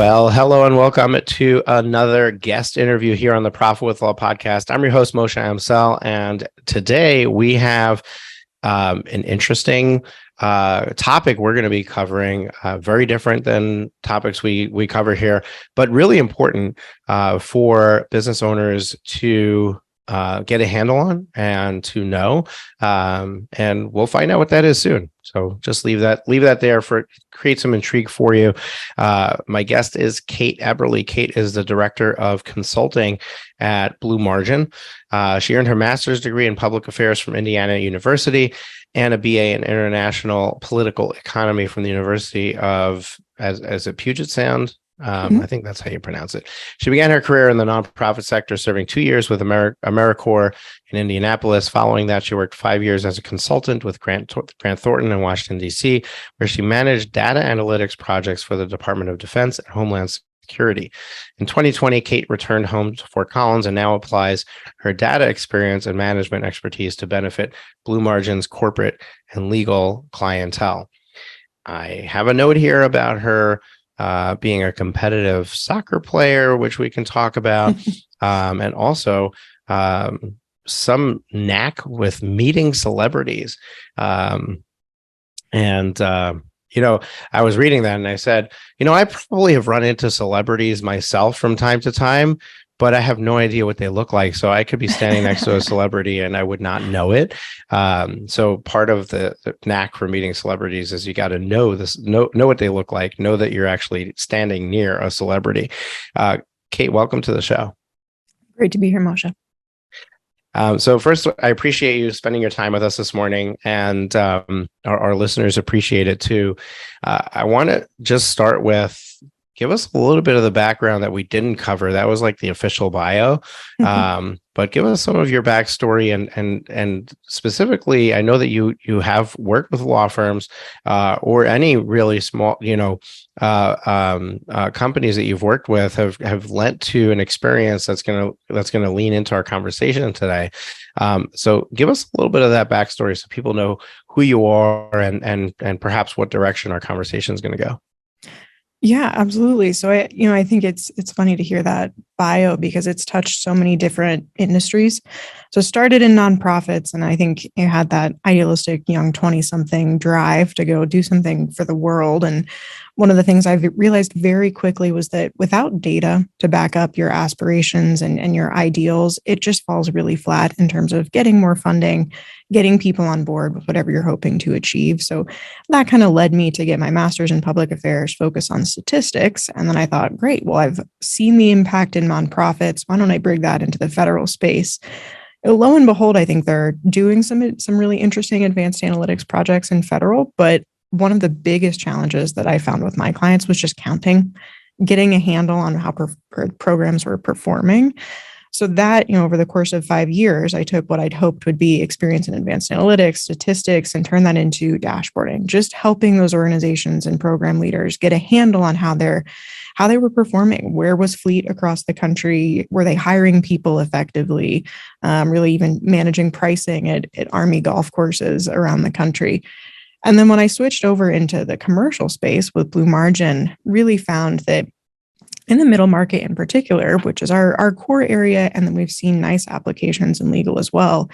Well, hello and welcome to another guest interview here on the Profit with Law podcast. I'm your host, Moshe Amsel, and today we have an interesting topic we're going to be covering, very different than topics we cover here, but really important for business owners to get a handle on and to know. And we'll find out what that is soon. So just leave that there for create some intrigue for you. My guest is Kate Eberle. Kate is the director of consulting at Blue Margin. She earned her master's degree in public affairs from Indiana University and a BA in international political economy from the University of, as a Puget Sound. I think that's how you pronounce it. She began her career in the nonprofit sector, serving 2 years with AmeriCorps in Indianapolis. Following that, she worked 5 years as a consultant with Grant Thornton in Washington, D.C., where she managed data analytics projects for the Department of Defense and Homeland Security. In 2020, Kate returned home to Fort Collins and now applies her data experience and management expertise to benefit Blue Margin's corporate and legal clientele. I have a note here about her being a competitive soccer player, which we can talk about, and also some knack with meeting celebrities. I was reading that and I said, I probably have run into celebrities myself from time to time, but I have no idea what they look like. So I could be standing next to a celebrity and I would not know it. So part of the knack for meeting celebrities is you got to know what they look like, know that you're actually standing near a celebrity. Kate, welcome to the show. Great to be here, Moshe. So first, I appreciate you spending your time with us this morning, and our listeners appreciate it too. I want to just start with, give us a little bit of the background that we didn't cover. That was like the official bio, but give us some of your backstory and specifically, I know that you have worked with law firms or any really small, companies that you've worked with have lent to an experience that's gonna lean into our conversation today. So give us a little bit of that backstory so people know who you are and perhaps what direction our conversation is going to go. Yeah, absolutely. So I think it's funny to hear that bio because it's touched so many different industries. So started in nonprofits, and I think you had that idealistic young 20-something drive to go do something for the world. And one of the things I've realized very quickly was that without data to back up your aspirations and your ideals, it just falls really flat in terms of getting more funding, getting people on board with whatever you're hoping to achieve. So that kind of led me to get my master's in public affairs, focus on statistics. And then I thought, great, well, I've seen the impact in nonprofits. Why don't I bring that into the federal space? Lo and behold, I think they're doing some really interesting advanced analytics projects in federal, but one of the biggest challenges that I found with my clients was just counting, getting a handle on how programs were performing. So that, over the course of 5 years, I took what I'd hoped would be experience in advanced analytics, statistics, and turned that into dashboarding, just helping those organizations and program leaders get a handle on how they were performing. Where was fleet across the country? Were they hiring people effectively? Really even managing pricing at Army golf courses around the country. And then when I switched over into the commercial space with Blue Margin, really found that in the middle market in particular, which is our core area, and then we've seen nice applications in legal as well,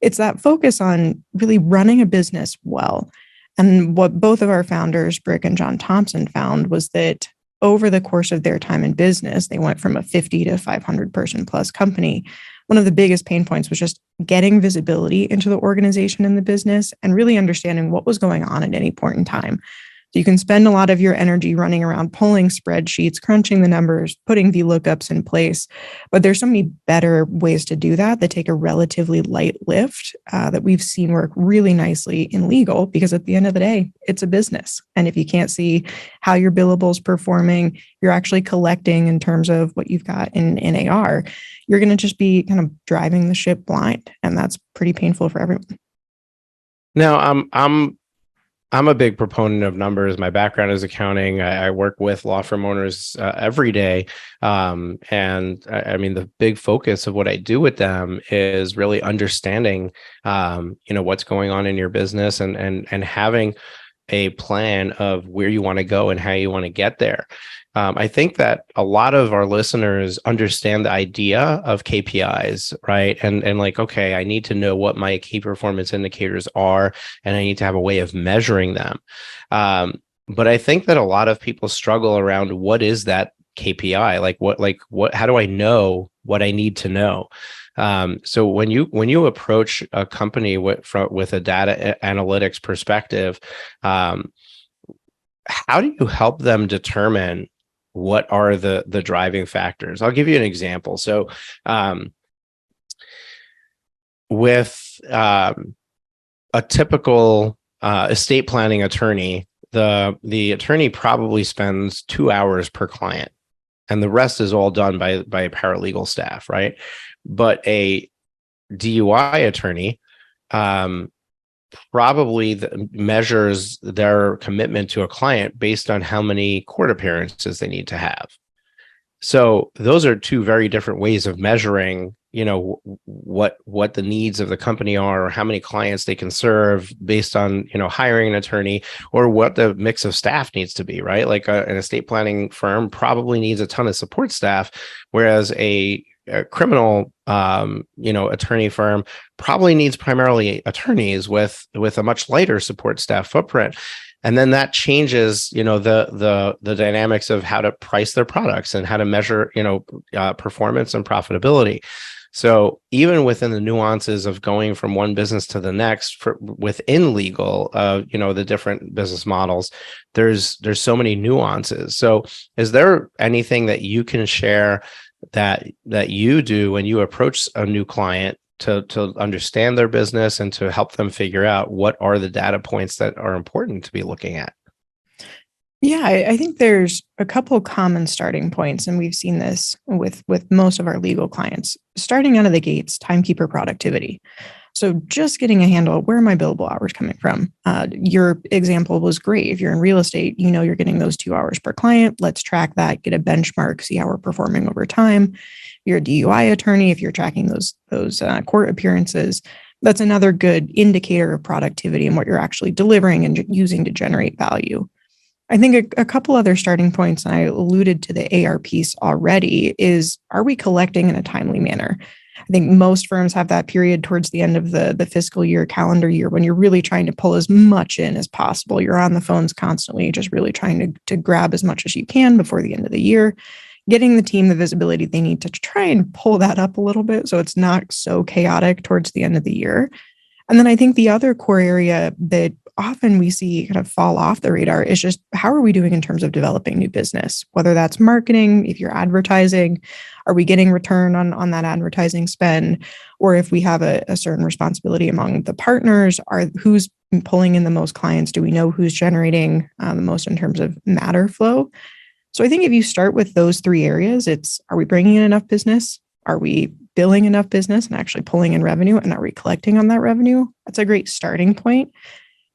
it's that focus on really running a business well. And what both of our founders, Brick and John Thompson, found was that over the course of their time in business, they went from a 50 to 500 person plus company. One of the biggest pain points was just getting visibility into the organization and the business and really understanding what was going on at any point in time. So you can spend a lot of your energy running around pulling spreadsheets, crunching the numbers, putting VLOOKUPs in place. But there's so many better ways to do that take a relatively light lift that we've seen work really nicely in legal, because at the end of the day, it's a business. And if you can't see how your billable's performing, you're actually collecting in terms of what you've got in AR, you're going to just be kind of driving the ship blind. And that's pretty painful for everyone. Now, I'm a big proponent of numbers. My background is accounting. I work with law firm owners every day. And I mean, the big focus of what I do with them is really understanding, what's going on in your business and having a plan of where you want to go and how you want to get there. I think that a lot of our listeners understand the idea of KPIs, right? And like, okay, I need to know what my key performance indicators are, and I need to have a way of measuring them. But I think that a lot of people struggle around what is that KPI? What, how do I know what I need to know? So when you approach a company with a data analytics perspective, how do you help them determine what are the driving factors? I'll give you an example. So with a typical estate planning attorney, the attorney probably spends 2 hours per client, and the rest is all done by paralegal staff, right? But a DUI attorney probably measures their commitment to a client based on how many court appearances they need to have. So those are two very different ways of measuring, what the needs of the company are, or how many clients they can serve based on, hiring an attorney, or what the mix of staff needs to be, right? Like an estate planning firm probably needs a ton of support staff, whereas a criminal, attorney firm probably needs primarily attorneys with a much lighter support staff footprint. And then that changes, the dynamics of how to price their products and how to measure, performance and profitability. So even within the nuances of going from one business to the next within legal, the different business models, there's so many nuances. So is there anything that you can share that you do when you approach a new client to understand their business and to help them figure out what are the data points that are important to be looking at? Yeah, I think there's a couple common starting points, and we've seen this with most of our legal clients. Starting out of the gates, timekeeper productivity. So just getting a handle, where are my billable hours coming from? Your example was great. If you're in real estate, you're getting those 2 hours per client. Let's track that, get a benchmark, see how we're performing over time. You're a DUI attorney. If you're tracking those court appearances, that's another good indicator of productivity and what you're actually delivering and using to generate value. I think a couple other starting points, and I alluded to the AR piece already, is, are we collecting in a timely manner? I think most firms have that period towards the end of the fiscal year, calendar year, when you're really trying to pull as much in as possible. You're on the phones constantly, just really trying to grab as much as you can before the end of the year, getting the team the visibility they need to try and pull that up a little bit so it's not so chaotic towards the end of the year. And then I think the other core area that often we see kind of fall off the radar is just, how are we doing in terms of developing new business? Whether that's marketing, if you're advertising, are we getting return on that advertising spend? Or if we have a certain responsibility among the partners, who's pulling in the most clients? Do we know who's generating the most in terms of matter flow? So I think if you start with those three areas, are we bringing in enough business? Are we billing enough business and actually pulling in revenue? And are we collecting on that revenue? That's a great starting point.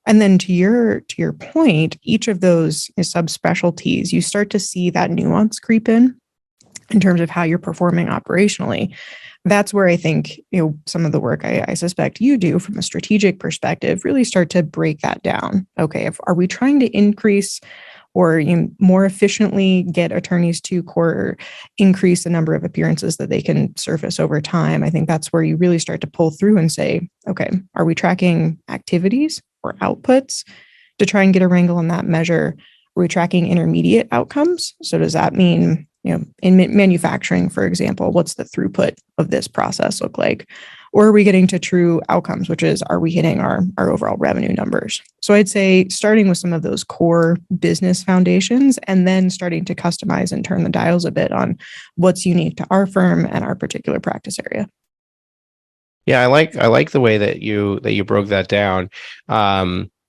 And then to your point, each of those is subspecialties. You start to see that nuance creep in terms of how you're performing operationally. That's where I think, some of the work I suspect you do from a strategic perspective really start to break that down. Okay, are we trying to increase or more efficiently get attorneys to court, or increase the number of appearances that they can surface over time? I think that's where you really start to pull through and say, okay, are we tracking activities or outputs to try and get a wrangle on that measure? Are we tracking intermediate outcomes? So does that mean, in manufacturing, for example, what's the throughput of this process look like? Or are we getting to true outcomes, which is, are we hitting our overall revenue numbers? So I'd say starting with some of those core business foundations, and then starting to customize and turn the dials a bit on what's unique to our firm and our particular practice area. Yeah, I like the way that you broke that down.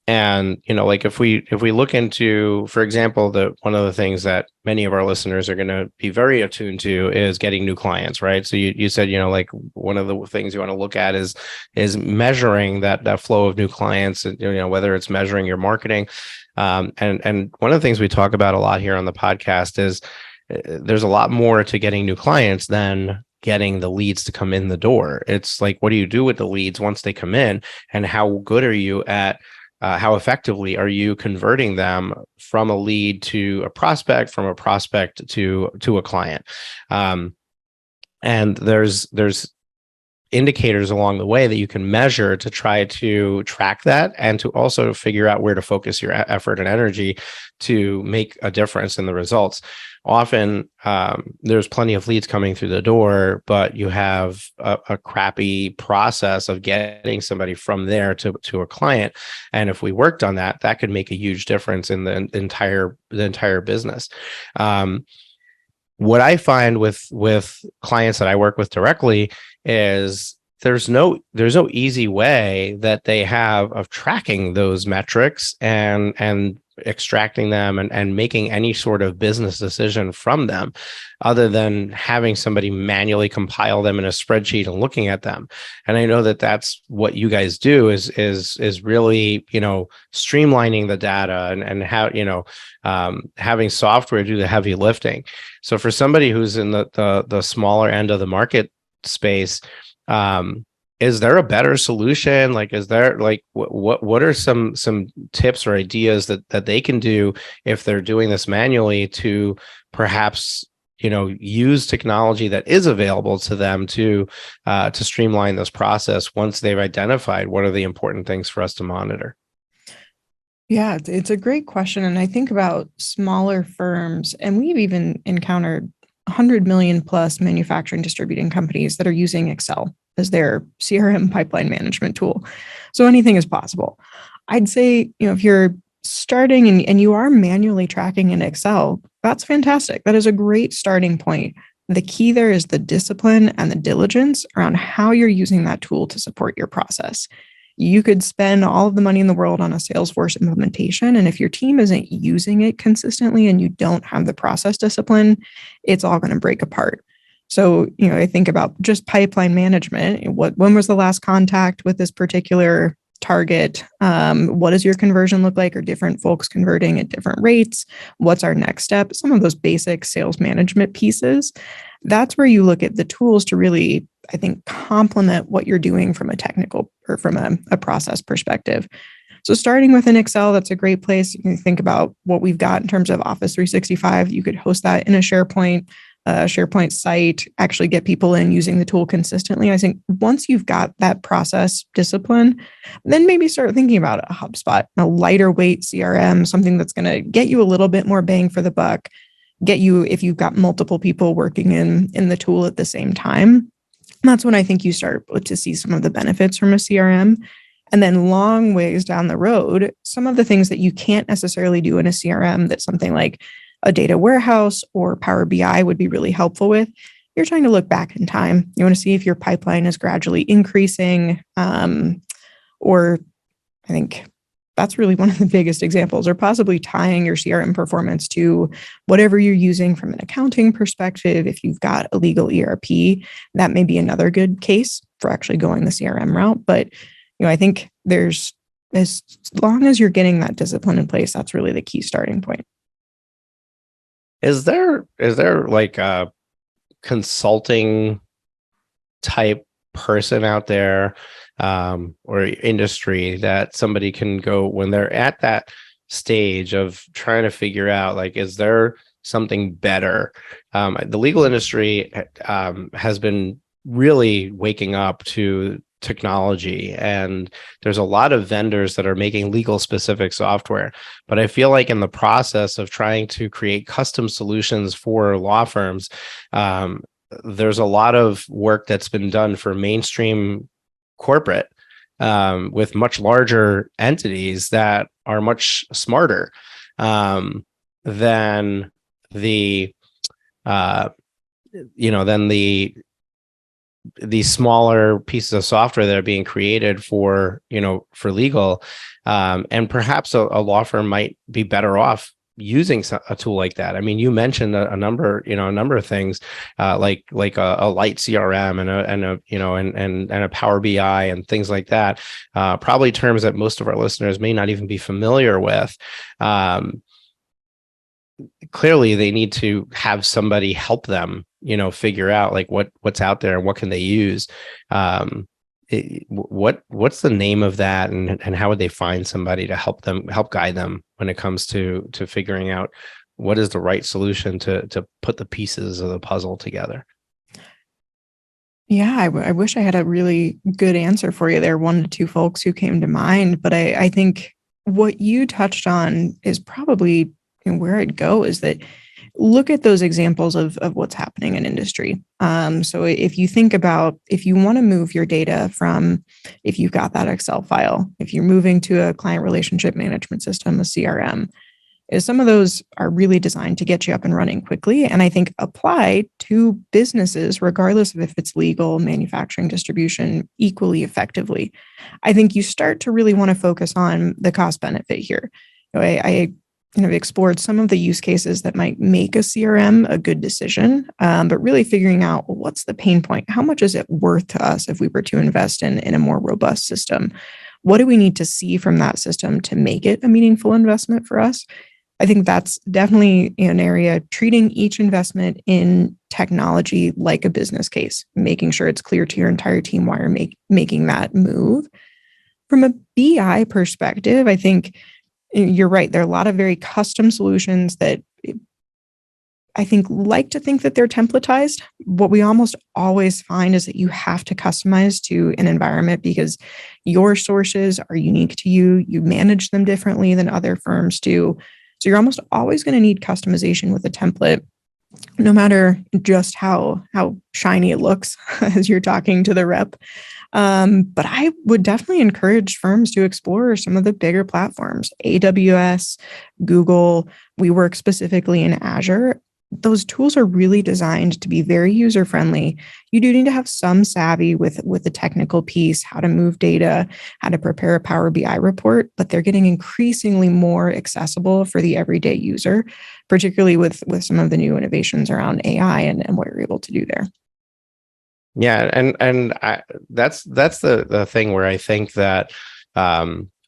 And like if we look into, for example, one of the things that many of our listeners are going to be very attuned to is getting new clients, right? So you said, like one of the things you want to look at is measuring that flow of new clients, and whether it's measuring your marketing. And one of the things we talk about a lot here on the podcast is there's a lot more to getting new clients than getting the leads to come in the door. It's like, what do you do with the leads once they come in, and how good are you at how effectively are you converting them from a lead to a prospect, from a prospect to a client? And there's indicators along the way that you can measure to try to track that, and to also figure out where to focus your effort and energy to make a difference in the results. Often there's plenty of leads coming through the door, but you have a crappy process of getting somebody from there to a client. And if we worked on that, that could make a huge difference in the entire business. What I find with clients that I work with directly is there's no easy way that they have of tracking those metrics and extracting them and making any sort of business decision from them, other than having somebody manually compile them in a spreadsheet and looking at them. And I know that that's what you guys do is really, streamlining the data and how, having software do the heavy lifting. So for somebody who's in the smaller end of the market space, is there a better solution? Like, is there like what are some tips or ideas that they can do if they're doing this manually to perhaps use technology that is available to them to streamline this process once they've identified what are the important things for us to monitor? Yeah, it's a great question. And I think about smaller firms, and we've even encountered 100 million plus manufacturing distributing companies that are using Excel as their CRM pipeline management tool. So anything is possible. I'd say, if you're starting and you are manually tracking in Excel, that's fantastic. That is a great starting point. The key there is the discipline and the diligence around how you're using that tool to support your process. You could spend all of the money in the world on a Salesforce implementation, and if your team isn't using it consistently and you don't have the process discipline, it's all going to break apart. So, I think about just pipeline management. When was the last contact with this particular target? What does your conversion look like? Are different folks converting at different rates? What's our next step? Some of those basic sales management pieces. That's where you look at the tools to really, I think, complement what you're doing from a technical or from a process perspective. So starting with an Excel, that's a great place. You can think about what we've got in terms of Office 365. You could host that in a SharePoint site, actually get people in using the tool consistently. I think once you've got that process discipline, then maybe start thinking about a HubSpot, a lighter weight CRM, something that's going to get you a little bit more bang for the buck, get you, if you've got multiple people working in the tool at the same time. That's when I think you start to see some of the benefits from a CRM. And then long ways down the road, some of the things that you can't necessarily do in a CRM that something like a data warehouse or Power BI would be really helpful with. You're trying to look back in time. You want to see if your pipeline is gradually increasing, or I think that's really one of the biggest examples, or possibly tying your CRM performance to whatever you're using from an accounting perspective. If you've got a legal ERP, that may be another good case for actually going the CRM route. But I think there's, as long as you're getting that discipline in place, that's really the key starting point. Is there like a consulting type person out there, or industry that somebody can go when they're at that stage of trying to figure out, like, is there something better? The legal industry has been really waking up to technology, and there's a lot of vendors that are making legal specific software, but I feel like in the process of trying to create custom solutions for law firms, there's a lot of work that's been done for mainstream corporate, with much larger entities that are much smarter than the these smaller pieces of software that are being created for legal, and perhaps a law firm might be better off using a tool like that. I mean, you mentioned a number of things, like a light CRM and a Power BI and things like that. Probably terms that most of our listeners may not even be familiar with. Clearly, they need to have somebody help them, figure out like what's out there and what can they use. what's the name of that, and how would they find somebody to help guide them when it comes to figuring out what is the right solution to put the pieces of the puzzle together? Yeah, I wish I had a really good answer for you. There are 1 to 2 folks who came to mind, but I think what you touched on is probably where I'd go, is that look at those examples of what's happening in industry. So if you think about, if you want to move your data from, if you've got that Excel file, if you're moving to a client relationship management system, a CRM, is some of those are really designed to get you up and running quickly. And I think apply to businesses, regardless of if it's legal, manufacturing, distribution, equally effectively. I think you start to really want to focus on the cost benefit here. I explored some of the use cases that might make a CRM a good decision, but really figuring out, well, what's the pain point? How much is it worth to us if we were to invest in a more robust system? What do we need to see from that system to make it a meaningful investment for us? I think that's definitely an area, treating each investment in technology like a business case, making sure it's clear to your entire team why you're making that move. From a BI perspective, I think you're right. There are a lot of very custom solutions that I think like to think that they're templatized. What we almost always find is that you have to customize to an environment because your sources are unique to you. You manage them differently than other firms do. So you're almost always going to need customization with a template, no matter just how shiny it looks as you're talking to the rep. But I would definitely encourage firms to explore some of the bigger platforms, AWS, Google. We work specifically in Azure. Those tools are really designed to be very user friendly. You do need to have some savvy with the technical piece, how to move data, how to prepare a Power BI report, but they're getting increasingly more accessible for the everyday user, particularly with some of the new innovations around AI and what you're able to do there. Yeah, that's the thing where I think that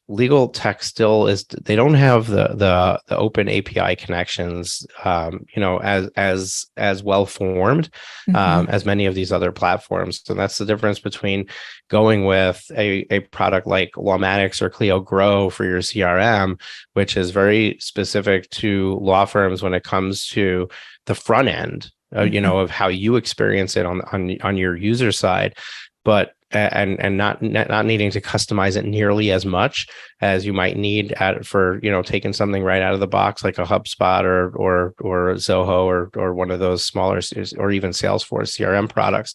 legal tech still is, they don't have the open API connections, as well formed as many of these other platforms. So that's the difference between going with a product like Lawmatics or Clio Grow for your CRM, which is very specific to law firms when it comes to the front end, of how you experience it on your user side, but and not needing to customize it nearly as much as you might need for taking something right out of the box like a HubSpot or Zoho or one of those smaller, or even Salesforce CRM products.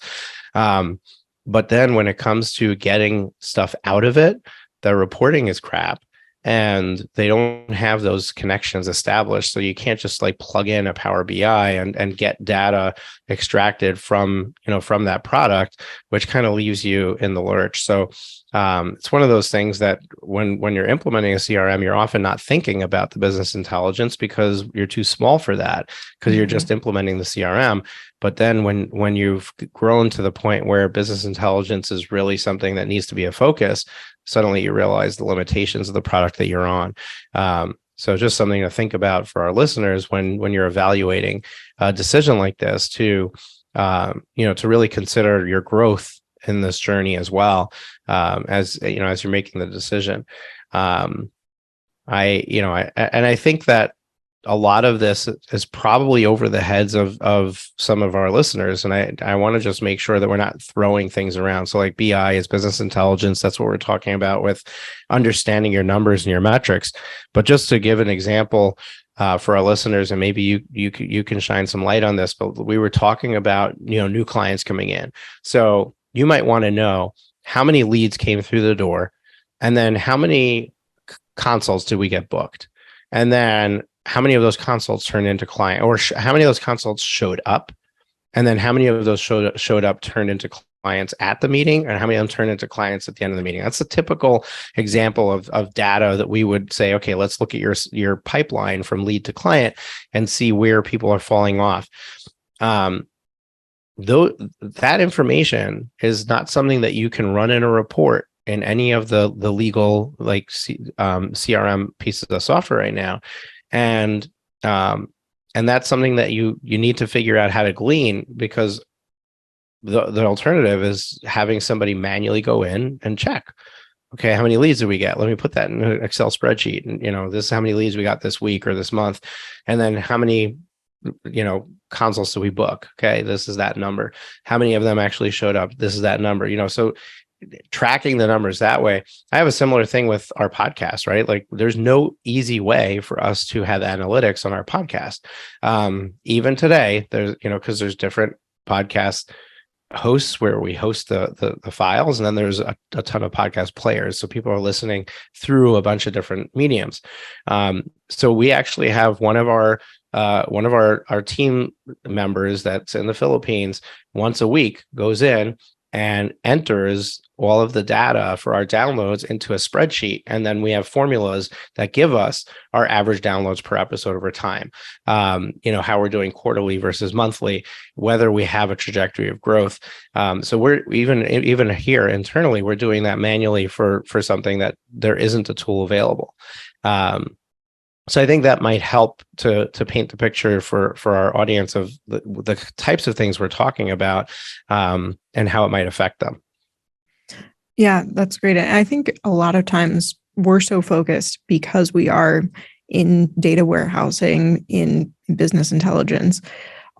But then when it comes to getting stuff out of it, the reporting is crap. And they don't have those connections established. So you can't just like plug in a Power BI and get data extracted from that product, which kind of leaves you in the lurch. So it's one of those things that when you're implementing a CRM, you're often not thinking about the business intelligence because you're too small for that, because you're just implementing the CRM. But then when you've grown to the point where business intelligence is really something that needs to be a focus, suddenly you realize the limitations of the product that you're on. So just something to think about for our listeners when you're evaluating a decision like this, to really consider your growth in this journey as well, as you're making the decision. I think that a lot of this is probably over the heads of some of our listeners. And I want to just make sure that we're not throwing things around. So like BI is business intelligence. That's what we're talking about with understanding your numbers and your metrics. But just to give an example for our listeners, and maybe you can shine some light on this, but we were talking about, new clients coming in. So you might want to know how many leads came through the door, and then how many consults did we get booked? And then how many of those consults turned into client, or how many of those consults showed up? And then how many of those showed up turned into clients at the meeting, and how many of them turned into clients at the end of the meeting? That's a typical example of data that we would say, okay, let's look at your pipeline from lead to client and see where people are falling off. Though that information is not something that you can run in a report in any of the legal CRM pieces of software right now. And that's something that you need to figure out how to glean, because the alternative is having somebody manually go in and check. Okay, how many leads did we get? Let me put that in an Excel spreadsheet. And, this is how many leads we got this week or this month. And then how many, consults do we book? Okay, this is that number. How many of them actually showed up? This is that number, so tracking the numbers that way. I have a similar thing with our podcast, right? Like there's no easy way for us to have analytics on our podcast. Even today, there's, because there's different podcast hosts where we host the files, and then there's a ton of podcast players, so people are listening through a bunch of different mediums. So we actually have one of our team members that's in the Philippines once a week goes in and enters all of the data for our downloads into a spreadsheet. And then we have formulas that give us our average downloads per episode over time. How we're doing quarterly versus monthly, whether we have a trajectory of growth. So we're even here internally, we're doing that manually for something that there isn't a tool available. So I think that might help to paint the picture for our audience of the types of things we're talking about, and how it might affect them. Yeah, that's great. And I think a lot of times we're so focused because we are in data warehousing, in business intelligence,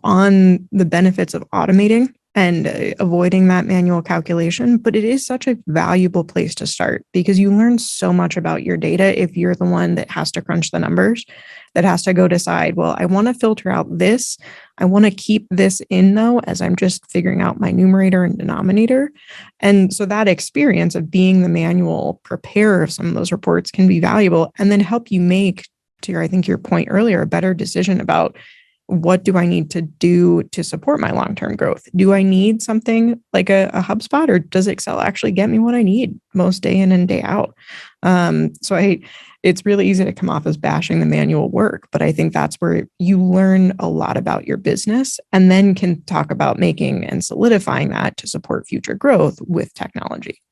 on the benefits of automating and avoiding that manual calculation. But it is such a valuable place to start because you learn so much about your data if you're the one that has to crunch the numbers, that has to go decide, well, I want to filter out this. I want to keep this in though, as I'm just figuring out my numerator and denominator. And so that experience of being the manual preparer of some of those reports can be valuable and then help you make, to your point earlier, a better decision about what do I need to do to support my long-term growth? Do I need something like a HubSpot, or does Excel actually get me what I need most day in and day out? It's really easy to come off as bashing the manual work, but I think that's where you learn a lot about your business and then can talk about making and solidifying that to support future growth with technology.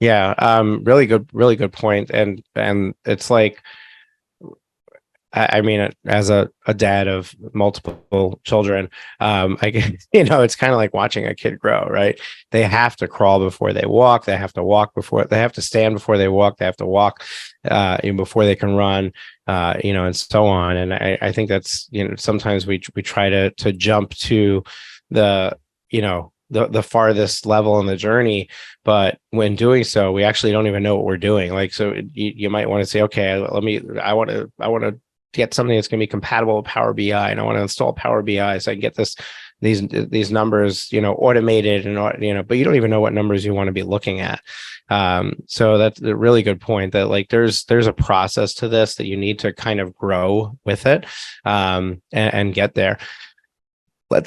Yeah, really good point. And it's like, I mean, as a dad of multiple children, it's kind of like watching a kid grow, right? They have to crawl before they walk. They have to walk before they have to stand before they walk. They have to walk before they can run, and so on. And I think that's, sometimes we try to jump to the farthest level in the journey, but when doing so, we actually don't even know what we're doing. Like, so you might want to say, okay, I want to get something that's going to be compatible with Power BI, and I want to install Power BI so I can get these numbers, automated, and but you don't even know what numbers you want to be looking at. So that's a really good point, that like there's a process to this that you need to kind of grow with it, and get there.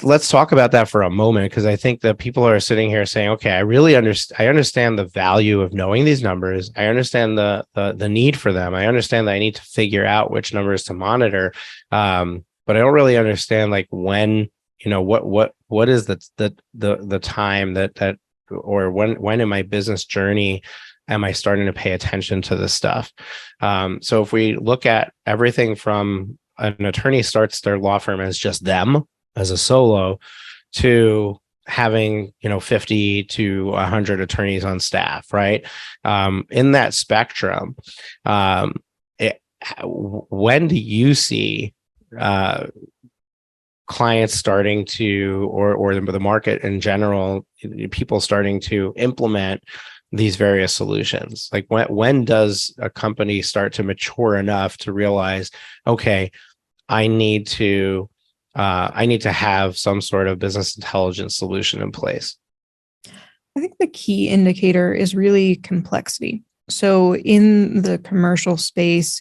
Let's talk about that for a moment, because I think that people are sitting here saying, okay, I understand the value of knowing these numbers. I understand the need for them. I understand that I need to figure out which numbers to monitor. But I don't really understand like when, what is the time that or when in my business journey am I starting to pay attention to this stuff? So if we look at everything from an attorney starts their law firm as just them, as a solo, to having 50 to 100 attorneys on staff, right? In that spectrum, when do you see clients starting to, or the market in general, people starting to implement these various solutions? Like when does a company start to mature enough to realize, okay, I need to have some sort of business intelligence solution in place? I think the key indicator is really complexity. So in the commercial space,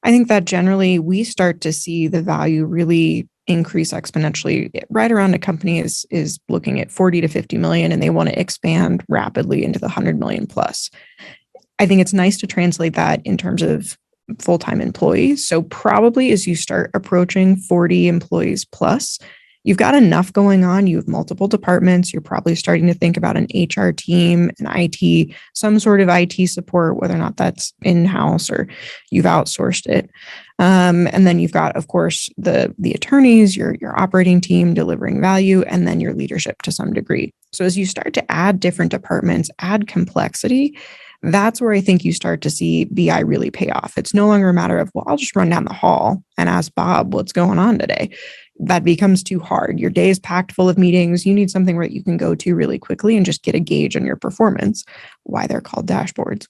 I think that generally we start to see the value really increase exponentially right around a company is looking at 40 to 50 million and they want to expand rapidly into the 100 million plus. I think it's nice to translate that in terms of full-time employees. So probably as you start approaching 40 employees plus, you've got enough going on. You have multiple departments. You're probably starting to think about an HR team, an IT, some sort of IT support, whether or not that's in-house or you've outsourced it. And then you've got, of course, the attorneys, your operating team delivering value, and then your leadership to some degree. So as you start to add different departments, add complexity, that's where I think you start to see BI really pay off. It's no longer a matter of, well, I'll just run down the hall and ask Bob what's going on today. That becomes too hard. Your day is packed full of meetings. You need something where you can go to really quickly and just get a gauge on your performance, why they're called dashboards.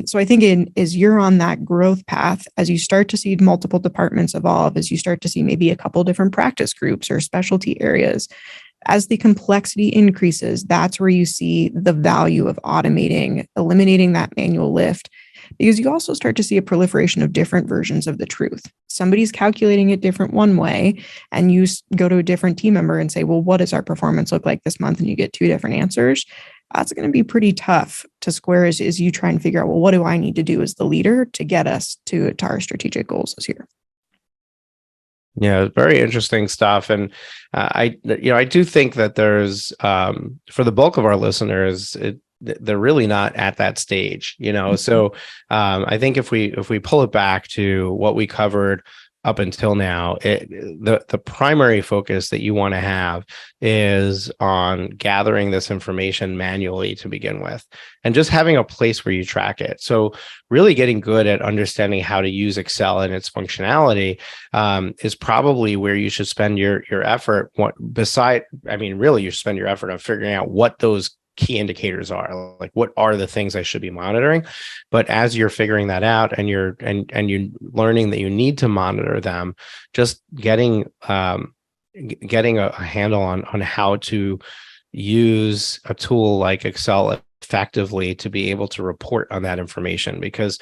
So I think as you're on that growth path, as you start to see multiple departments evolve, as you start to see maybe a couple different practice groups or specialty areas, as the complexity increases, that's where you see the value of automating, eliminating that manual lift, because you also start to see a proliferation of different versions of the truth. Somebody's calculating it different one way, and you go to a different team member and say, well, what does our performance look like this month? And you get two different answers. That's going to be pretty tough to square as you try and figure out, well, what do I need to do as the leader to get us to our strategic goals this year? Yeah, very interesting stuff. And I do think that there's, for the bulk of our listeners, they're really not at that stage, So I think if we pull it back to what we covered up until now, the primary focus that you want to have is on gathering this information manually to begin with, and just having a place where you track it. So really getting good at understanding how to use Excel and its functionality is probably where you should spend your effort. Really you should spend your effort on figuring out what those key indicators are, like what are the things I should be monitoring. But as you're figuring that out and you're learning that you need to monitor them, just getting a handle on how to use a tool like Excel effectively to be able to report on that information. Because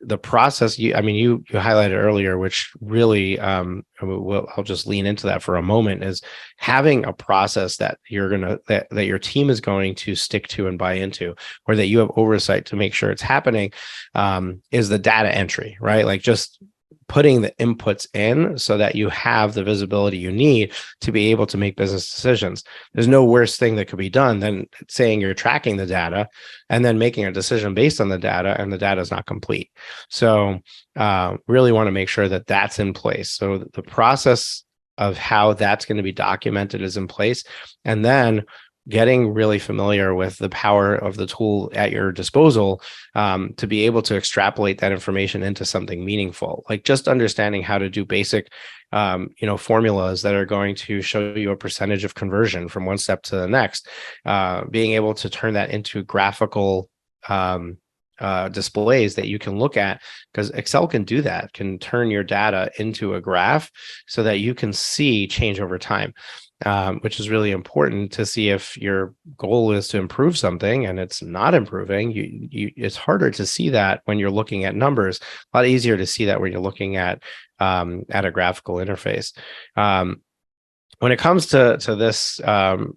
the process you highlighted earlier, which really I'll just lean into that for a moment, is having a process that that your team is going to stick to and buy into, or that you have oversight to make sure it's happening, is the data entry, right? Like just putting the inputs in so that you have the visibility you need to be able to make business decisions. There's no worse thing that could be done than saying you're tracking the data and then making a decision based on the data, and the data is not complete. So really want to make sure that that's in place. So the process of how that's going to be documented is in place, and then getting really familiar with the power of the tool at your disposal to be able to extrapolate that information into something meaningful, like just understanding how to do basic, formulas that are going to show you a percentage of conversion from one step to the next, being able to turn that into graphical displays that you can look at, because Excel can do that, can turn your data into a graph so that you can see change over time. Which is really important to see if your goal is to improve something and it's not improving. It's harder to see that when you're looking at numbers. A lot easier to see that when you're looking at a graphical interface. When it comes to this,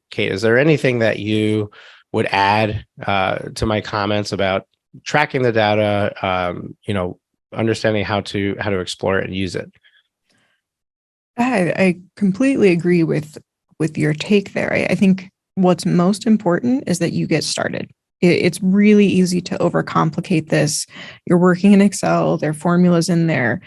Kate, is there anything that you would add to my comments about tracking the data? Understanding how to explore it and use it. I completely agree with your take there. I think what's most important is that you get started. It's really easy to overcomplicate this. You're working in Excel, there are formulas in there.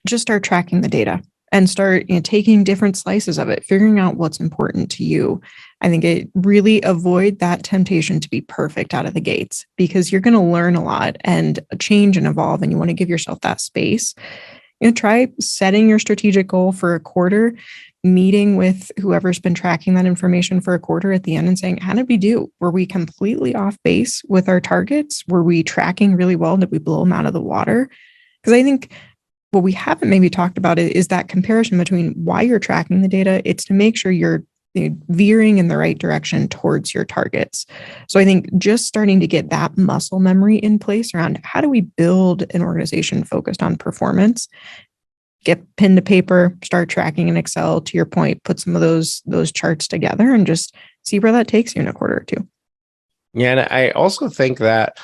Just start tracking the data and start taking different slices of it, figuring out what's important to you. I think it really avoid that temptation to be perfect out of the gates, because you're going to learn a lot and change and evolve, and you want to give yourself that space. Try setting your strategic goal for a quarter, meeting with whoever's been tracking that information for a quarter at the end and saying, how did we do? Were we completely off base with our targets? Were we tracking really well? Did we blow them out of the water? Because I think what we haven't maybe talked about is that comparison between why you're tracking the data. It's to make sure you're veering in the right direction towards your targets. So I think just starting to get that muscle memory in place around how do we build an organization focused on performance, get pen to paper, start tracking in Excel, to your point, put some of those charts together and just see where that takes you in a quarter or two. Yeah, and I also think that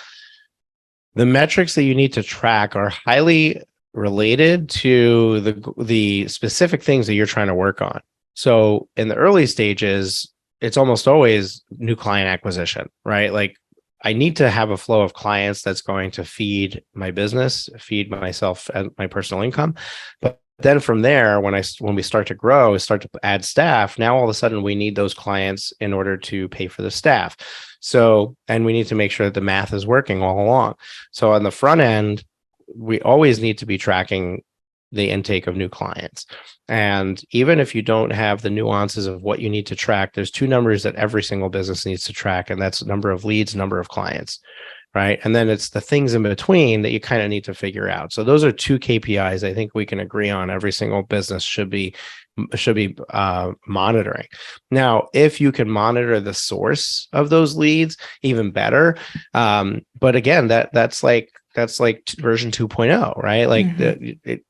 the metrics that you need to track are highly related to the specific things that you're trying to work on. So in the early stages, it's almost always new client acquisition, right? Like I need to have a flow of clients that's going to feed my business, feed myself and my personal income. But then from there, when we start to grow, start to add staff, now all of a sudden we need those clients in order to pay for the staff. So, and we need to make sure that the math is working all along. So on the front end, we always need to be tracking the intake of new clients. And even if you don't have the nuances of what you need to track, there's two numbers that every single business needs to track, and that's number of leads, number of clients, right? And then it's the things in between that you kind of need to figure out. So those are two KPIs I think we can agree on every single business should be monitoring. Now, if you can monitor the source of those leads, even better. But again, that's like version 2.0, right? Like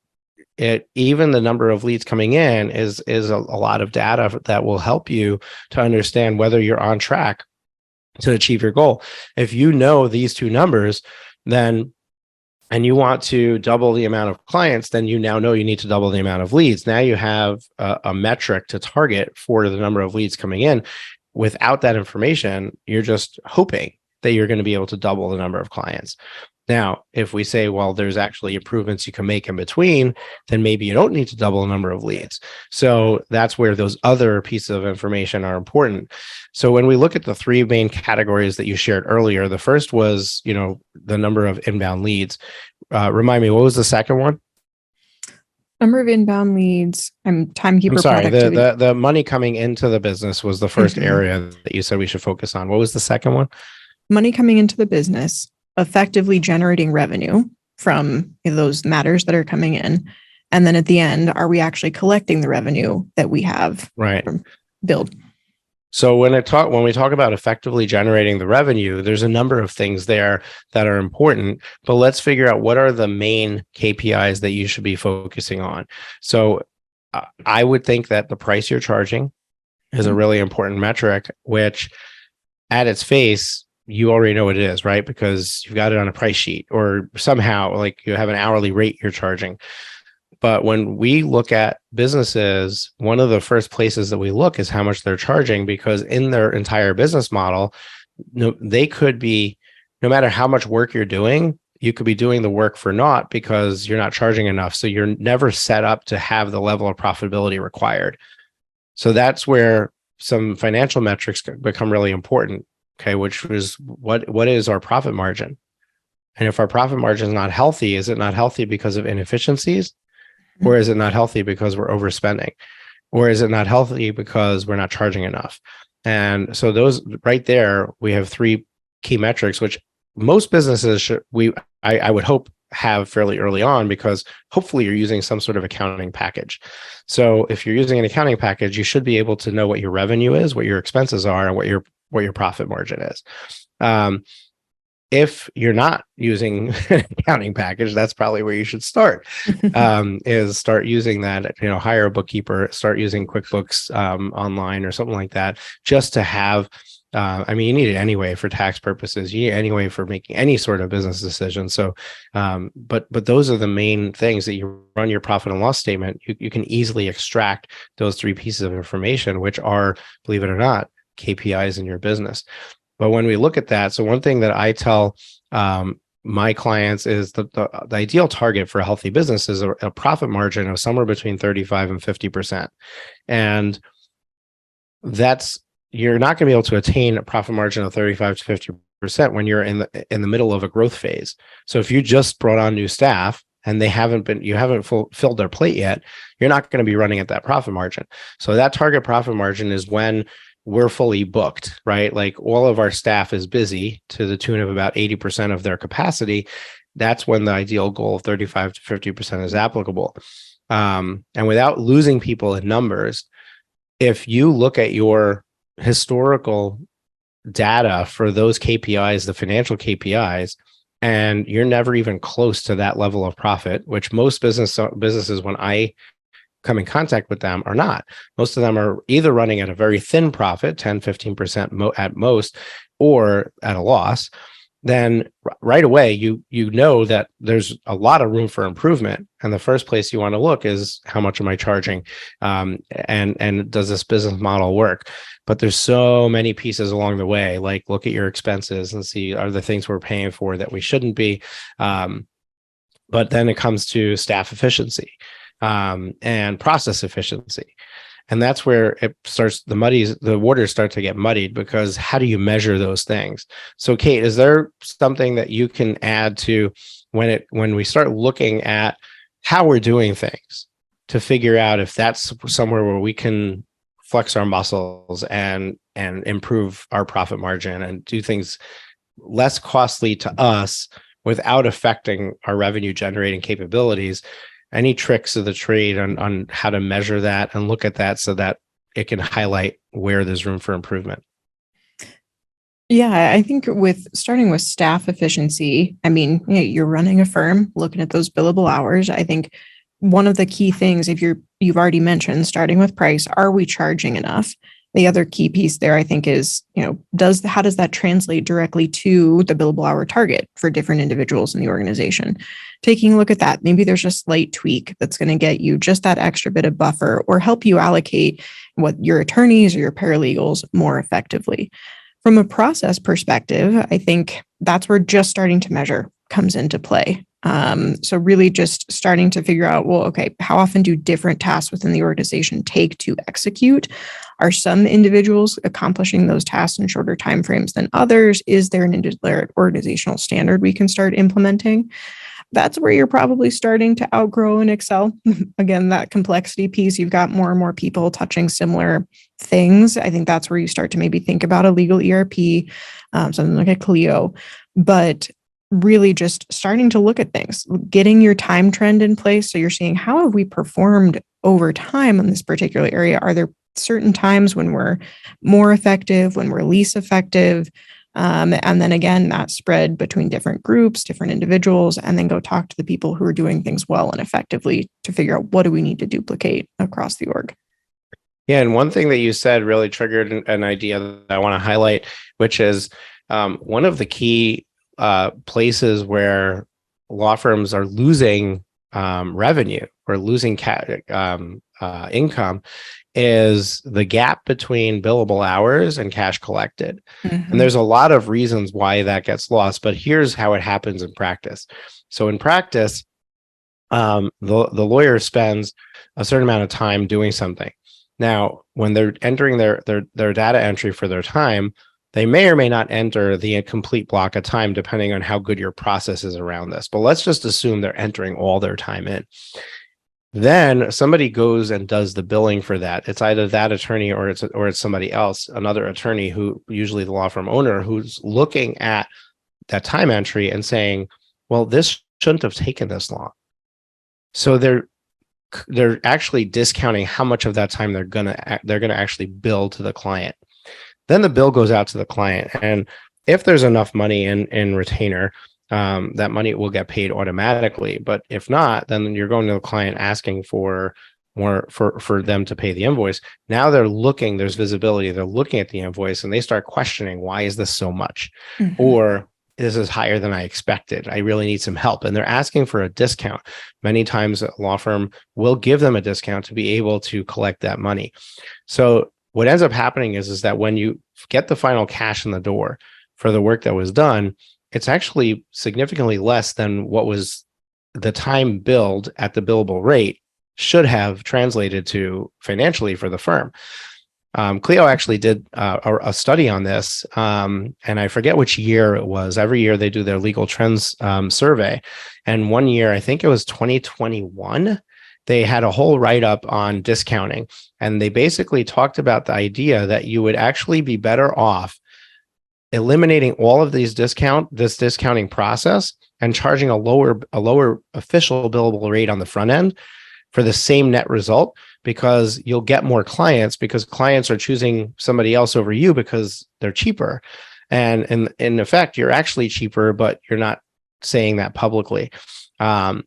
even the number of leads coming in is a lot of data that will help you to understand whether you're on track to achieve your goal. If you know these two numbers, then and you want to double the amount of clients, then you now know you need to double the amount of leads. Now you have a metric to target for the number of leads coming in. Without that information, you're just hoping that you're going to be able to double the number of clients. Now, if we say, well, there's actually improvements you can make in between, then maybe you don't need to double the number of leads. So that's where those other pieces of information are important. So when we look at the three main categories that you shared earlier, the first was, the number of inbound leads. Remind me, what was the second one? Number of inbound leads. Timekeeper. I'm sorry, productivity. the money coming into the business was the first area that you said we should focus on. What was the second one? Money coming into the business, effectively generating revenue from those matters that are coming in. And then at the end, are we actually collecting the revenue that we have billed? So when we talk about effectively generating the revenue, there's a number of things there that are important, but let's figure out what are the main KPIs that you should be focusing on. So I would think that the price you're charging is a really important metric, which at its face, you already know what it is, right? Because you've got it on a price sheet or somehow like you have an hourly rate you're charging. But when we look at businesses, one of the first places that we look is how much they're charging, because in their entire business model, they could be, no matter how much work you're doing, you could be doing the work for naught because you're not charging enough. So you're never set up to have the level of profitability required. So that's where some financial metrics become really important. Okay, which was what is our profit margin? And if our profit margin is not healthy, is it not healthy because of inefficiencies? Or is it not healthy because we're overspending? Or is it not healthy because we're not charging enough? And so those right there, we have three key metrics, which most businesses I would hope have fairly early on, because hopefully you're using some sort of accounting package. So if you're using an accounting package, you should be able to know what your revenue is, what your expenses are, and what your profit margin is. If you're not using an accounting package, that's probably where you should start. Is start using that, hire a bookkeeper, start using QuickBooks online or something like that, just to have. You need it anyway for tax purposes. You need it anyway for making any sort of business decision. So, but those are the main things that you run your profit and loss statement. You can easily extract those three pieces of information, which are, believe it or not, KPIs in your business. But when we look at that, so one thing that I tell my clients is that the ideal target for a healthy business is a profit margin of somewhere between 35 and 50%. And you're not going to be able to attain a profit margin of 35 to 50% when you're in the middle of a growth phase. So if you just brought on new staff and you haven't filled their plate yet, you're not going to be running at that profit margin. So that target profit margin is when we're fully booked, right? Like all of our staff is busy to the tune of about 80% of their capacity. That's when the ideal goal of 35 to 50% is applicable. And without losing people in numbers, if you look at your historical data for those KPIs, the financial KPIs, and you're never even close to that level of profit, which most businesses, when I come in contact with them, are not. Most of them are either running at a very thin profit, 10, 15% at most, or at a loss. then right away you know that there's a lot of room for improvement. And the first place you want to look is, how much am I charging? And does this business model work? But there's so many pieces along the way. Like, look at your expenses and see, are the things we're paying for that we shouldn't be? But then it comes to staff efficiency and process efficiency. And that's where it starts, the waters start to get muddied, because how do you measure those things? So Kate, is there something that you can add to when we start looking at how we're doing things, to figure out if that's somewhere where we can flex our muscles and improve our profit margin and do things less costly to us without affecting our revenue generating capabilities? Any tricks of the trade on how to measure that and look at that so that it can highlight where there's room for improvement? Yeah, I think starting with staff efficiency, I mean, you're running a firm, looking at those billable hours. I think one of the key things, if you've already mentioned, starting with price, are we charging enough? The other key piece there, I think, is, how does that translate directly to the billable hour target for different individuals in the organization? Taking a look at that, maybe there's a slight tweak that's going to get you just that extra bit of buffer, or help you allocate what your attorneys or your paralegals more effectively. From a process perspective, I think that's where just starting to measure comes into play. So really just starting to figure out, well, okay, how often do different tasks within the organization take to execute? Are some individuals accomplishing those tasks in shorter timeframes than others? Is there an organizational standard we can start implementing? That's where you're probably starting to outgrow and excel. Again, that complexity piece, you've got more and more people touching similar things. I think that's where you start to maybe think about a legal ERP, something like a Clio. But really just starting to look at things, getting your time trend in place. So you're seeing, how have we performed over time in this particular area? Are there certain times when we're more effective, when we're least effective? And then again, that spread between different groups, different individuals, and then go talk to the people who are doing things well and effectively to figure out, what do we need to duplicate across the org? Yeah, and one thing that you said really triggered an idea that I want to highlight, which is one of the key places where law firms are losing revenue or losing income is the gap between billable hours and cash collected. Mm-hmm. And there's a lot of reasons why that gets lost, but here's how it happens in practice. So in practice, the lawyer spends a certain amount of time doing something. Now, when they're entering their data entry for their time, they may or may not enter the complete block of time, depending on how good your process is around this. But let's just assume they're entering all their time in. Then somebody goes and does the billing for that. It's either that attorney or it's somebody else, another attorney, who usually the law firm owner, who's looking at that time entry and saying, well, this shouldn't have taken this long. So they're actually discounting how much of that time they're gonna actually bill to the client. Then the bill goes out to the client, and if there's enough money in retainer, that money will get paid automatically. But if not, then you're going to the client asking for more for them to pay the invoice. Now there's visibility. They're looking at the invoice and they start questioning, why is this so much? Mm-hmm. Or this is higher than I expected. I really need some help. And they're asking for a discount. Many times a law firm will give them a discount to be able to collect that money. So what ends up happening is that when you get the final cash in the door for the work that was done, it's actually significantly less than what was the time billed at the billable rate should have translated to financially for the firm. Clio actually did a study on this, and I forget which year it was. Every year they do their legal trends survey. And one year, I think it was 2021, they had a whole write-up on discounting. And they basically talked about the idea that you would actually be better off eliminating all of this discounting process and charging a lower official billable rate on the front end for the same net result, because you'll get more clients, because clients are choosing somebody else over you because they're cheaper. And in effect, you're actually cheaper, but you're not saying that publicly. And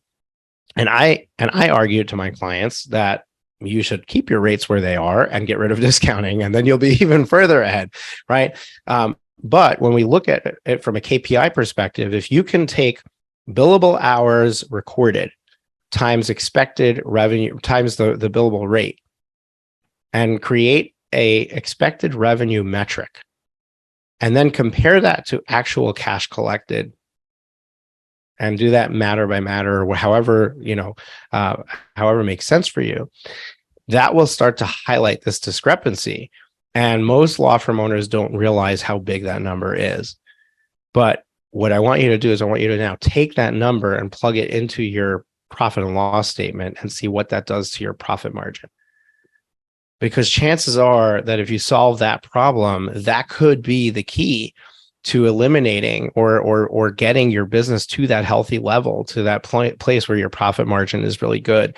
I argue to my clients that you should keep your rates where they are and get rid of discounting, and then you'll be even further ahead, right? But when we look at it from a KPI perspective, if you can take billable hours recorded times expected revenue times the billable rate and create a expected revenue metric, and then compare that to actual cash collected and do that matter by matter or however, however makes sense for you, that will start to highlight this discrepancy. And most law firm owners don't realize how big that number is. But what I want you to do is I want you to now take that number and plug it into your profit and loss statement and see what that does to your profit margin. Because chances are that if you solve that problem, that could be the key to eliminating or getting your business to that healthy level, to that place where your profit margin is really good.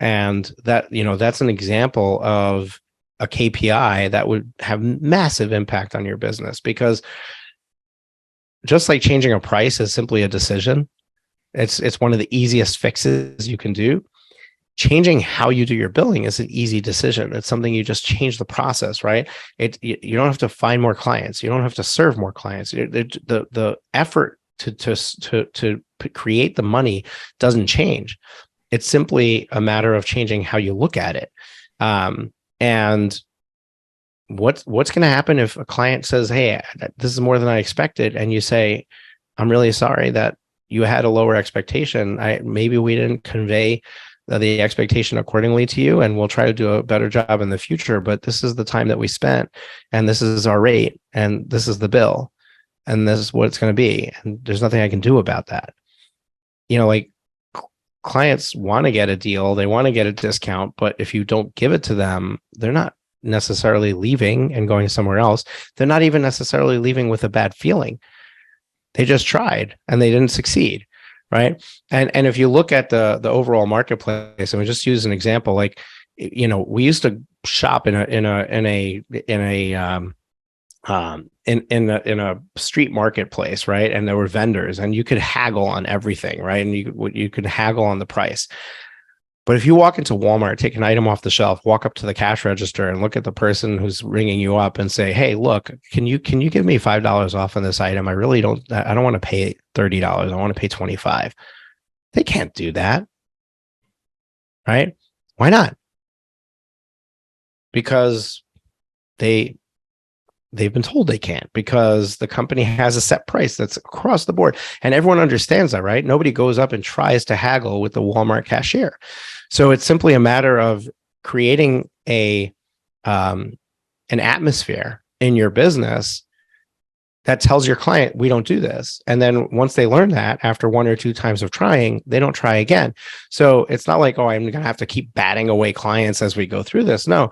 And that, that's an example of a KPI that would have massive impact on your business, because just like changing a price is simply a decision, it's one of the easiest fixes you can do. Changing how you do your billing is an easy decision. It's something you just change the process, right? You don't have to find more clients. You don't have to serve more clients. The effort to create the money doesn't change. It's simply a matter of changing how you look at it. And what's going to happen if a client says, "Hey, this is more than I expected," and you say, "I'm really sorry that you had a lower expectation. Maybe we didn't convey the expectation accordingly to you, and we'll try to do a better job in the future. But this is the time that we spent, and this is our rate, and this is the bill, and this is what it's going to be. And there's nothing I can do about that." Like clients want to get a deal, they want to get a discount, but if you don't give it to them, they're not necessarily leaving and going somewhere else. They're not even necessarily leaving with a bad feeling. They just tried and they didn't succeed. Right. And if you look at the overall marketplace, and we just use an example, like, we used to shop in a street marketplace, right? And there were vendors, and you could haggle on everything, right? And you could haggle on the price. But if you walk into Walmart, take an item off the shelf, walk up to the cash register and look at the person who's ringing you up and say, "Hey, look, can you give me $5 off on this item? I don't want to pay $30. I want to pay $25." They can't do that. Right? Why not? Because they've been told they can't, because the company has a set price that's across the board. And everyone understands that, right? Nobody goes up and tries to haggle with the Walmart cashier. So it's simply a matter of creating an atmosphere in your business that tells your client, we don't do this. And then once they learn that, after one or two times of trying, they don't try again. So it's not like, I'm going to have to keep batting away clients as we go through this. No,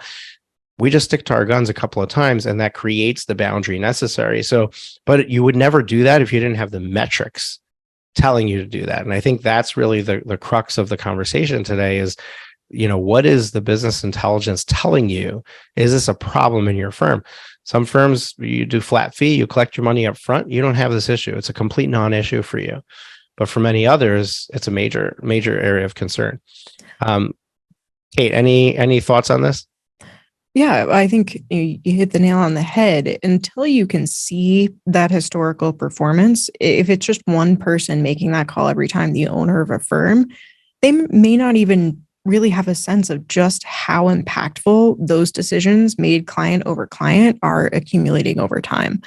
we just stick to our guns a couple of times, and that creates the boundary necessary. So, but you would never do that if you didn't have the metrics telling you to do that. And I think that's really the crux of the conversation today is, what is the business intelligence telling you? Is this a problem in your firm? Some firms, you do flat fee, you collect your money up front, you don't have this issue. It's a complete non-issue for you. But for many others, it's a major area of concern. Kate, any thoughts on this? Yeah, I think you hit the nail on the head. Until you can see that historical performance, if it's just one person making that call every time, the owner of a firm, they may not even really have a sense of just how impactful those decisions made client over client are accumulating over time.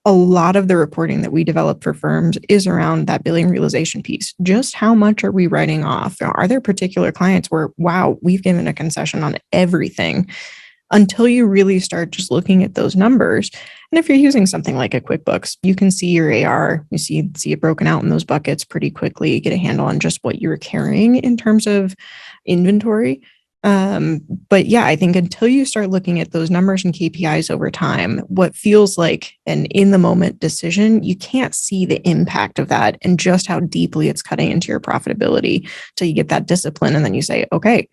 A lot of the reporting that we develop for firms is around that billing realization piece. Just how much are we writing off? Are there particular clients where, wow, we've given a concession on everything? Until you really start just looking at those numbers. And if you're using something like a QuickBooks, you can see your AR, you see it broken out in those buckets pretty quickly, get a handle on just what you're carrying in terms of inventory. But yeah, I think until you start looking at those numbers and KPIs over time, what feels like an in the moment decision, you can't see the impact of that and just how deeply it's cutting into your profitability till you get that discipline. And then you say, okay,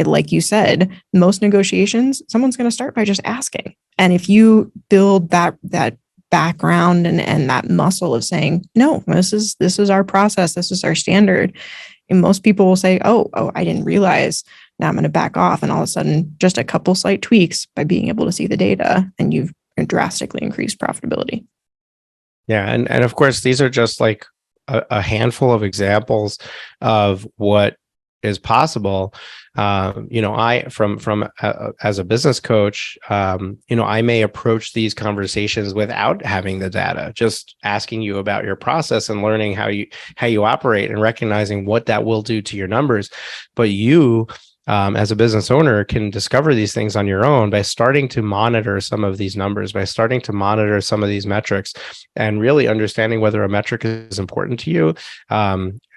like you said, most negotiations, someone's going to start by just asking. And if you build that background and that muscle of saying, no, this is our process, this is our standard. And most people will say, oh, I didn't realize. Now I'm going to back off. And all of a sudden, just a couple slight tweaks by being able to see the data, and you've drastically increased profitability. Yeah. And of course, these are just like a handful of examples of what is possible. I from as a business coach, I may approach these conversations without having the data, just asking you about your process and learning how you operate and recognizing what that will do to your numbers. But you, as a business owner, can discover these things on your own by starting to monitor some of these numbers, by starting to monitor some of these metrics, and really understanding whether a metric is important to you.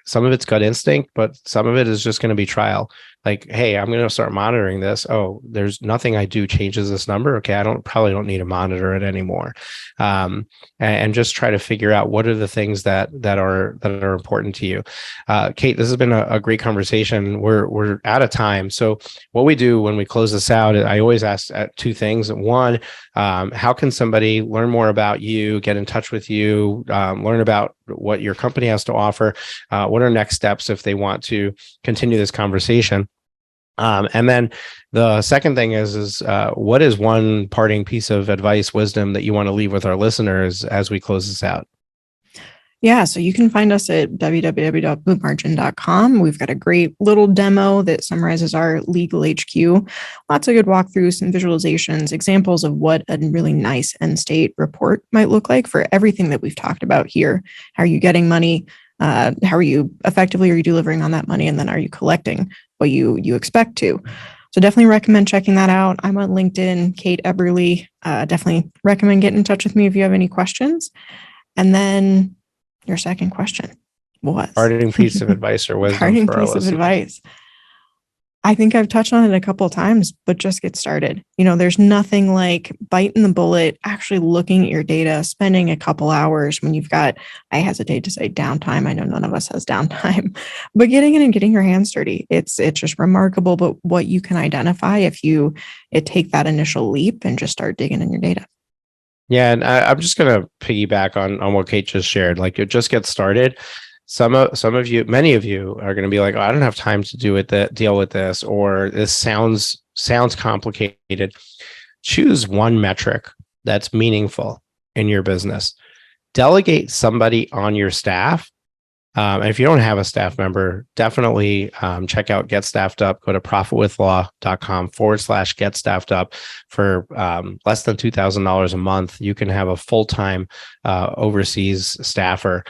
Some of it's gut instinct, but some of it is just going to be trial. Like, hey, I'm going to start monitoring this. Oh, there's nothing I do changes this number. Okay, I probably don't need to monitor it anymore, and just try to figure out what are the things that are important to you. Kate, this has been a great conversation. We're out of time, so what we do when we close this out, I always ask two things. One, how can somebody learn more about you, get in touch with you, learn about what your company has to offer? What are next steps if they want to continue this conversation? And then the second thing is what is one parting piece of advice, wisdom that you want to leave with our listeners as we close this out? Yeah, so you can find us at www.bootmargin.com. We've got a great little demo that summarizes our legal HQ. Lots of good walkthroughs, some visualizations, examples of what a really nice end state report might look like for everything that we've talked about here. How are you getting money? How are you delivering on that money? And then are you collecting what you expect to? So definitely recommend checking that out. I'm on LinkedIn, Kate Eberle. Definitely recommend getting in touch with me if you have any questions. And then your second question was Parting piece of advice or wisdom parting for our piece of listeners. advice. I think I've touched on it a couple of times, but just get started. There's nothing like biting the bullet, actually looking at your data, spending a couple hours when you've got, I hesitate to say downtime. I know none of us has downtime, but getting in and getting your hands dirty. It's just remarkable, but what you can identify if you take that initial leap and just start digging in your data. Yeah, and I'm just going to piggyback on what Kate just shared. Like, it just gets started. Some of you, many of you, are going to be like, "Oh, I don't have time to deal with this," or "This sounds complicated." Choose one metric that's meaningful in your business. Delegate somebody on your staff. And if you don't have a staff member, definitely check out Get Staffed Up. Go to profitwithlaw.com/get staffed up. For less than $2,000 a month, you can have a full-time overseas staffer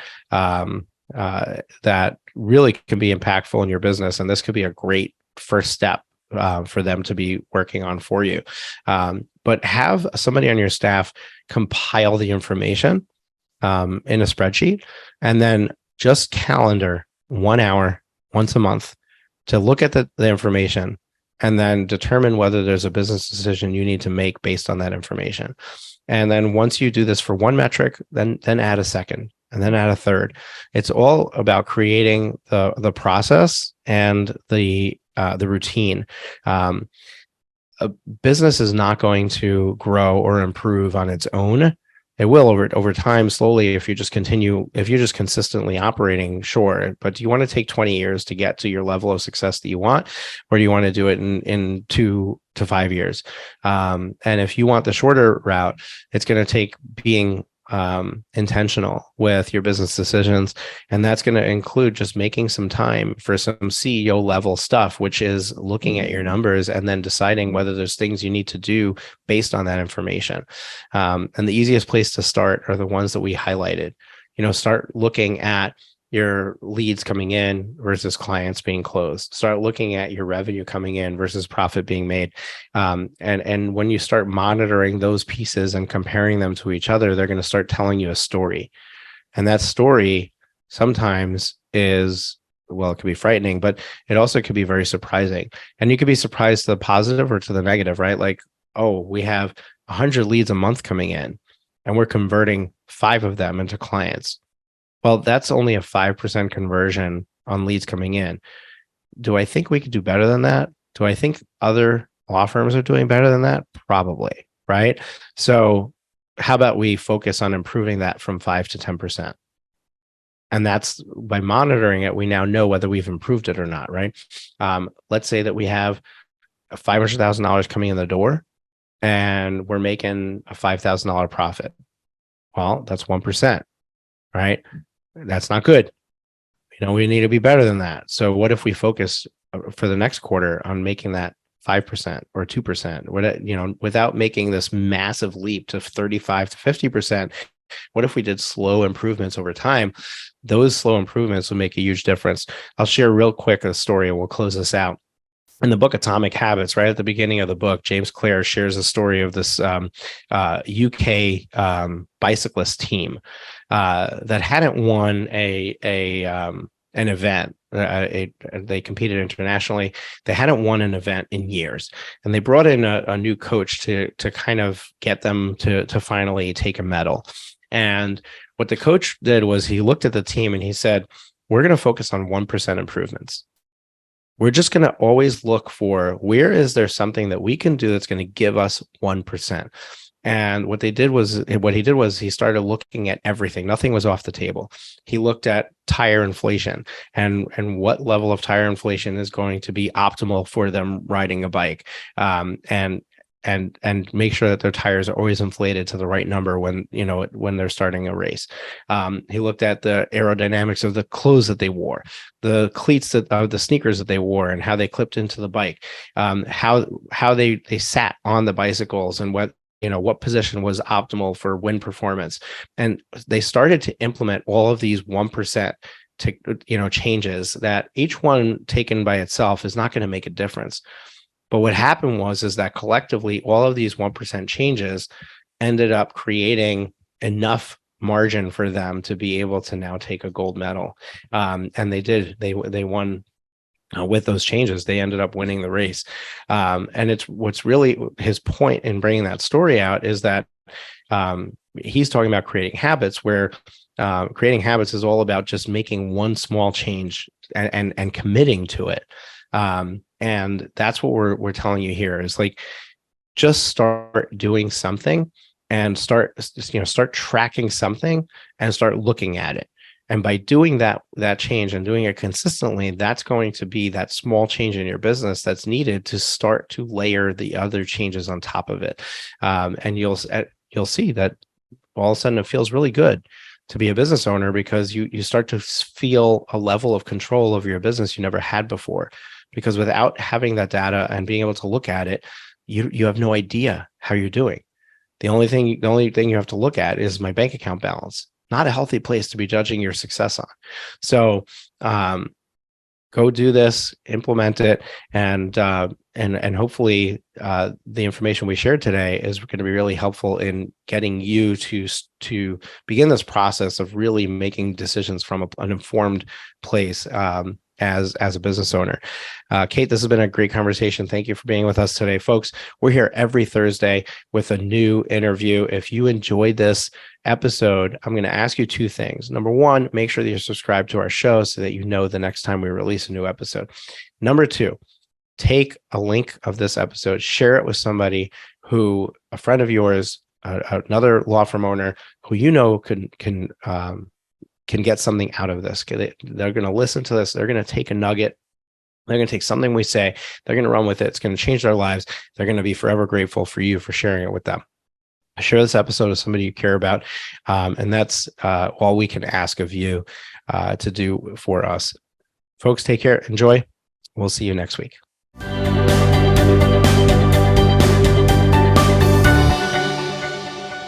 that really can be impactful in your business. And this could be a great first step for them to be working on for you. But have somebody on your staff compile the information in a spreadsheet, and then just calendar 1 hour once a month to look at the information and then determine whether there's a business decision you need to make based on that information. And then once you do this for one metric, then add a second and then add a third. It's all about creating the process and the routine. A business is not going to grow or improve on its own. It will over time, slowly, if you just consistently operating, sure. But do you want to take 20 years to get to your level of success that you want, or do you want to do it in 2 to 5 years? And if you want the shorter route, it's going to take being intentional with your business decisions. And that's going to include just making some time for some CEO level stuff, which is looking at your numbers and then deciding whether there's things you need to do based on that information. And the easiest place to start are the ones that we highlighted. Start looking at your leads coming in versus clients being closed. Start looking at your revenue coming in versus profit being made. And when you start monitoring those pieces and comparing them to each other, they're going to start telling you a story. And that story sometimes is, well, it could be frightening, but it also could be very surprising. And you could be surprised to the positive or to the negative, right? Like, oh, we have 100 leads a month coming in and we're converting 5 of them into clients. Well, that's only a 5% conversion on leads coming in. Do I think we could do better than that? Do I think other law firms are doing better than that? Probably, right? So how about we focus on improving that from 5 to 10%? And that's by monitoring it, we now know whether we've improved it or not, right? Let's say that we have $500,000 coming in the door and we're making a $5,000 profit. Well, that's 1%. right? That's not good. We need to be better than that. So what if we focus for the next quarter on making that 5% or 2%, without making this massive leap to 35 to 50%? What if we did slow improvements over time? Those slow improvements will make a huge difference. I'll share real quick a story and we'll close this out. In the book Atomic Habits, right at the beginning of the book, James Clear shares a story of this UK bicyclist team that hadn't won an event. They competed internationally. They hadn't won an event in years, and they brought in a new coach to kind of get them to finally take a medal. And what the coach did was he looked at the team and he said, "We're going to focus on 1% improvements. We're just going to always look for where is there something that we can do that's going to give us 1%." And what he did was he started looking at everything. Nothing was off the table. He looked at tire inflation and what level of tire inflation is going to be optimal for them riding a bike, and make sure that their tires are always inflated to the right number when they're starting a race. He looked at the aerodynamics of the clothes that they wore, the cleats the sneakers that they wore, and how they clipped into the bike, how they sat on the bicycles, and what position was optimal for wind performance. And they started to implement all of these 1% changes that each one taken by itself is not going to make a difference. But what happened is that collectively, all of these 1% changes ended up creating enough margin for them to be able to now take a gold medal. And they did. They won with those changes. They ended up winning the race. And it's what's really his point in bringing that story out is that he's talking about creating habits, where creating habits is all about just making one small change and committing to it. And that's what we're telling you here is like, just start doing something and start tracking something and start looking at it. And by doing that change and doing it consistently, that's going to be that small change in your business that's needed to start to layer the other changes on top of it. And you'll see that all of a sudden it feels really good to be a business owner, because you start to feel a level of control over your business you never had before. Because without having that data and being able to look at it, you have no idea how you're doing. The only thing you have to look at is my bank account balance. Not a healthy place to be judging your success on. So go do this, implement it, and hopefully the information we shared today is going to be really helpful in getting you to begin this process of really making decisions from an informed place as a business owner. Kate, this has been a great conversation. Thank you for being with us today, folks. We're here every Thursday with a new interview. If you enjoyed this episode, I'm going to ask you two things. Number one, make sure that you're subscribed to our show so that you know the next time we release a new episode. Number two, take a link of this episode, share it with somebody a friend of yours, another law firm owner who can get something out of this. They're going to listen to this. They're going to take a nugget. They're going to take something we say. They're going to run with it. It's going to change their lives. They're going to be forever grateful for you for sharing it with them. Share this episode with somebody you care about. And that's all we can ask of you to do for us. Folks, take care. Enjoy. We'll see you next week.